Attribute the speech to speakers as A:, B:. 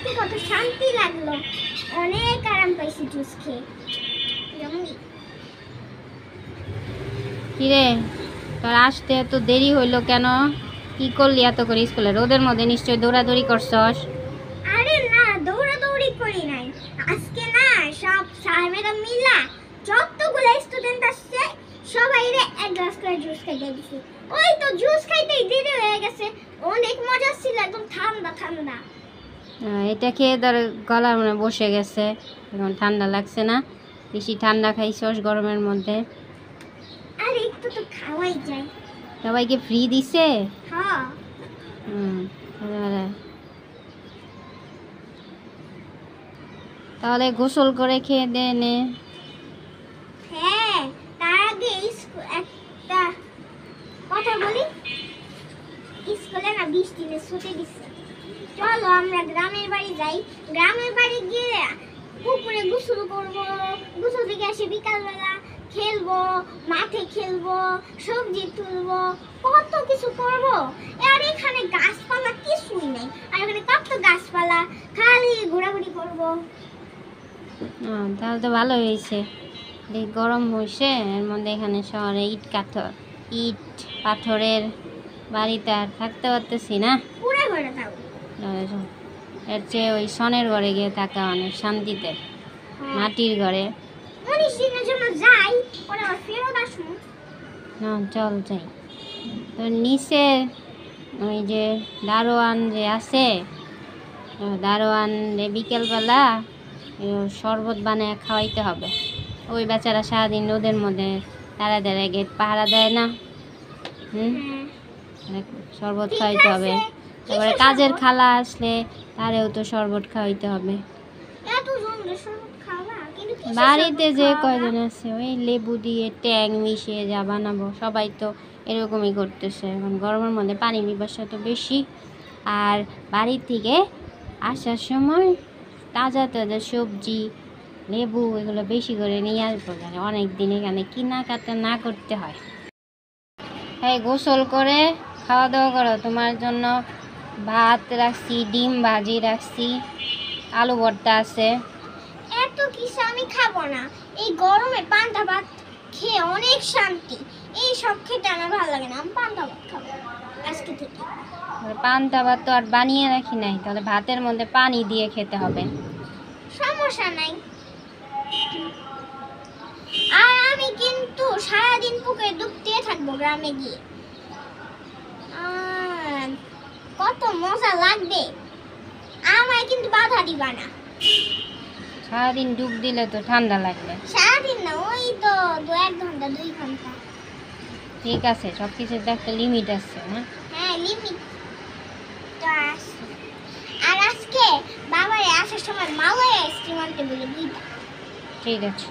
A: আজকে কত শান্তি লাগলো, অনেক আরাম পাইছি জুস খেয়ে।
B: কিরে তোর আসতে এত দেরি হইলো কেন? কি করলি এত করে স্কুলে? রোদের মধ্যে নিশ্চয়ই দৌড়াদৌড়ি করছস।
A: আরে না, দৌড়াদৌড়ি করি নাই। আজকে না সব স্যার ম্যাডাম মিলা যতগুলো স্টুডেন্ট আসছে সবাইরে এক গ্লাস করে জুস খাইতে দিছি। ওই তো জুস খাইতেই দেরি হয়ে গেছে। অনেক মজা ছিল, একদম ঠান্ডা ঠান্ডা।
B: এটা খেয়ে তোর গলা মানে বসে গেছে, এখন ঠান্ডা লাগছে না? বেশি ঠান্ডা খাইছস গরমের মধ্যে।
A: আরে একটু তো খাওয়াই যায়।
B: সবাইকে ফ্রি দিছে?
A: হ্যাঁ।
B: তাহলে গোসল করে খেয়ে দে নে।
A: হ্যাঁ, তার আগে একটা কথা বলি। স্কুলে না 20 দিনের ছুটি দিচ্ছে। চলো আমরা গ্রামের বাড়ি যাই। গ্রামের বাড়ি গিয়ে পুকুরে গোসল করব, গোসল থেকে এসে বিকালবেলা খেলবো, মাঠে খেলবো, সবজি তুলবো, কত কিছু করব। আর এখানে গাছপালা কিছুই নেই, আর এখানে কত গাছপালা, খালি ঘোরাঘুরি করব।
B: তাহলে তো ভালো হয়েছে। গরম হয়েছে, এর মধ্যে এখানে শহরে ইট পাথরের বাড়িতে আর থাকতে পারতেছি না।
A: পুরো ঘরে থাকবো।
B: এর চেয়ে ওই সনের ঘরে গিয়ে থাকা অনেক শান্তিতে। মাটির ঘরে
A: 19 দিনের জন্য যাই, পরে আবার ফেরত আসবো।
B: না চল যাই। তো নিচে ওই যে দারোয়ান যে আছে, দারোয়ান বিকেলবেলা শরবত বানায় খাওয়াইতে হবে। ওই বেচারা সারাদিন রোদের মধ্যে দাঁড়ায় দাঁড়ায় গেট পাহারা দেয় না। শরবত খাওয়াইতে হবে। তারপরে কাজের খালা আসলে তারেও তো শরবত খাওয়াইতে হবে। বাড়িতে যে কয়জন আছে ওই লেবু দিয়ে ট্যাং মিশিয়ে যা বানাবো, সবাই তো এরকমই করতেছে। এখন গরমের মধ্যে পানি পিপাসা তো বেশি। আর বাড়ি থেকে আসার সময় তাজা তাজা সবজি, লেবু এগুলো বেশি করে নিয়ে আসবো, অনেক দিন এখানে কেনাকাটা না করতে হয়। হ্যাঁ, গোসল করে খাওয়া দাওয়া করো। তোমার জন্য ভাত রাখছি, ডিম ভাজি রাখছি, আলু ভর্তা আছে।
A: এত কিছু আমি খাবো না। এই গরমে পান্তা ভাত খেয়ে অনেক শান্তি। এই সব খেতে আমার ভালো লাগে না। আমি পান্তা ভাত খাবো আজকে থেকে।
B: পান্তা ভাত তো আর বানিয়ে রাখি নাই, তাহলে ভাতের মধ্যে পানি দিয়ে খেতে হবে।
A: সমস্যা নাই। আর আমি কিন্তু সারাদিন পুকুরে ডুবতে থাকবো গ্রামে গিয়ে। কত মজা লাগবে। আমায় কিন্তু বাধা দিবা না।
B: সারাদিন ডুব দিলে তো ঠান্ডা লাগবে।
A: সারাদিন না, ওই তো 1 ঘন্টা 2 ঘন্টা।
B: ঠিক আছে, সব কিছুর তো একটা লিমিট আছে না?
A: হ্যাঁ, লিমিট তো আছে। আর আজকে বাবারে আসার সময় মাওয়াই আইসক্রিম আনতে বলে দিই।
B: ঠিক আছে।